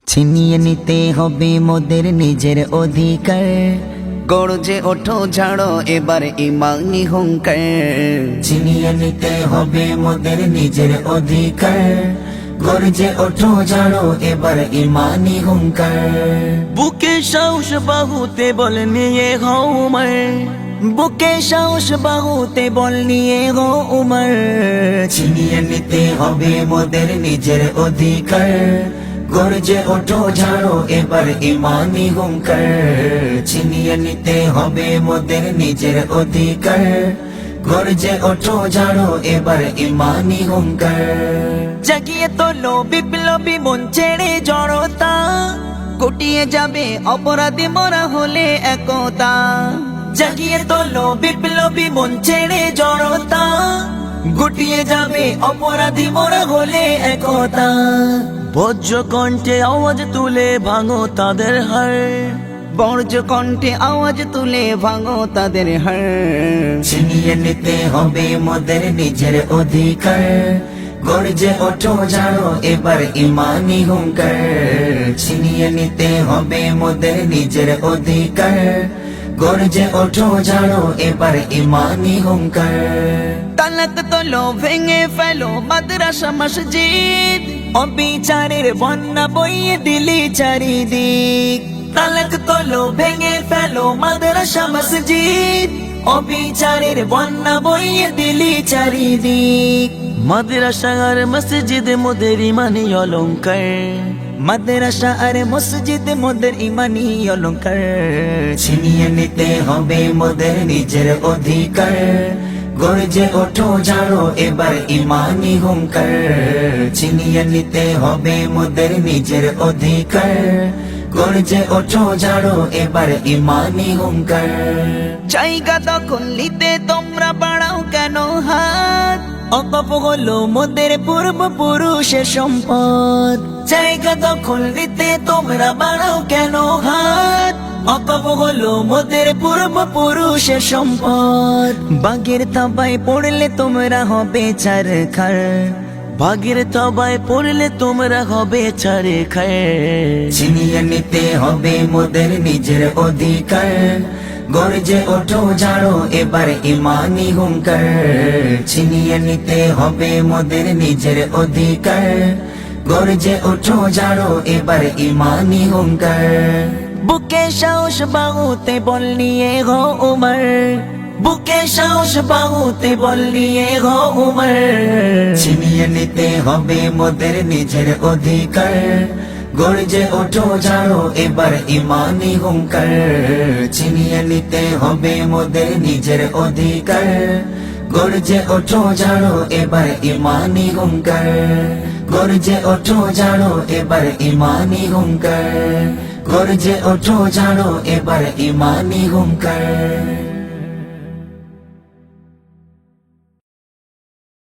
ছিনিয়ে নিতে হবে মোদের নিজের অধিকার। গর্জে ওঠো ঝাড়ো এবার ইমানি হুঙ্কার। ছিনিয়ে নিতে হবে মোদের নিজের অধিকার। গর্জে ওঠো ঝাড়ো এবার ইমানি হুঙ্কার। বুকে সাহস বাহুতে বল নিয়ে হও উমর, বুকে সাহস বাহুতে বল নিয়ে গো উমর। ছিনিয়ে নিতে হবে মোদের নিজের অধিকার। গর্জে ওঠো ঝাড়ো এবার ইমানি হুঙ্কার। ছিনিয়ে নিতে হবে মোদের নিজের অধিকার। গর্জে ওঠো ঝাড়ো এবার ইমানি হুঙ্কার। জাগিয়ে তোলো বিপ্লবী মন ছেড়ে জড়তা, গুটিয়ে যাবে অপরাধী মোরা হলে একতা। জাগিয়ে তোলো বিপ্লবী মন ছেড়ে জড়তা, গুটিয়ে যাবে অপরাধী মোরা হলে একতা। বজ্র কণ্ঠে আওয়াজ তুলে ভাঙো তাদের হার, বর্জ্য কণ্ঠে আওয়াজ তুলে ভাঙো তাদের হাড়। ছিনিয়ে নিতে হবে মোদের নিজের অধিকার। গর্জে ওঠো ঝাড়ো এবার ইমানি হুঙ্কার। ছিনিয়ে নিতে হবে মোদের নিজের অধিকার। গর্জে ওঠো ঝাড়ো এবার ইমানি হুঙ্কার। তালাক তোলো ভেঙে ফেলো মাদ্রাসা মসজিদ, অবিচারের বন্যা বইয়ে দিলি চারিদিক। তালাক তোলো ভেঙে ফেলো মাদ্রাসা মসজিদ, অবিচারের বন্যা বইয়ে দিলি চারিদিক। মাদ্রাসা আর মসজিদ মোদের ইমানি অলংকার, মাদ্রাসা আর মসজিদ মোদের ইমানি অলংকার। ছিনিয়ে নিতে হবে মোদের নিজের অধিকার। গর্জে ওঠো ঝাড়ো এবার ইমানি হুঙ্কার। ছিনিয়ে নিতে হবে মোদের নিজের অধিকার। গর্জে ওঠো ঝাড়ো এবার ইমানি হুঙ্কার। জায়গা দখল নিতে তোমরা বাড়াও কেন হাত, অকপ হলো মোদের পূর্বপুরুষের সম্পদ। জায়গা দখল নিতে তোমরা বাড়াও কেন হাত, অকপ হলো মোদের পূর্বপুরুষের সম্পদ। বাঘের থাবায় পড়লে তোমরা হবে ছারখার, বাঘের থাবায় পড়লে তোমরা হবে ছারখার। ছিনিয়ে নিতে হবে মোদের নিজের অধিকার। গর্জে ওঠো ঝাড়ো এবার ইমানি হুঙ্কার। ছিনিয়ে নিতে হবে মোদের নিজের অধিকার। গর্জে ওঠো ঝাড়ো এবার ইমানি হুঙ্কার। বুকে সাহস বাহুতে বল নিয়ে গো উমর, বুকে সাহস বাহুতে বল নিয়ে গো উমর। ছিনিয়ে নিতে হবে মোদের নিজের অধিকার। গর্জে ওঠো ঝাড়ো এবার ইমানি হুঙ্কার। ছিনিয়ে নিতে হবে মোদের নিজের অধিকার। গর্জে ওঠো ঝাড়ো এবার ইমানি হুঙ্কার। গর্জে ওঠো ঝাড়ো এবার ইমানি হুঙ্কার। গর্জে ওঠো ঝাড়ো এবার ইমানি হুঙ্কার।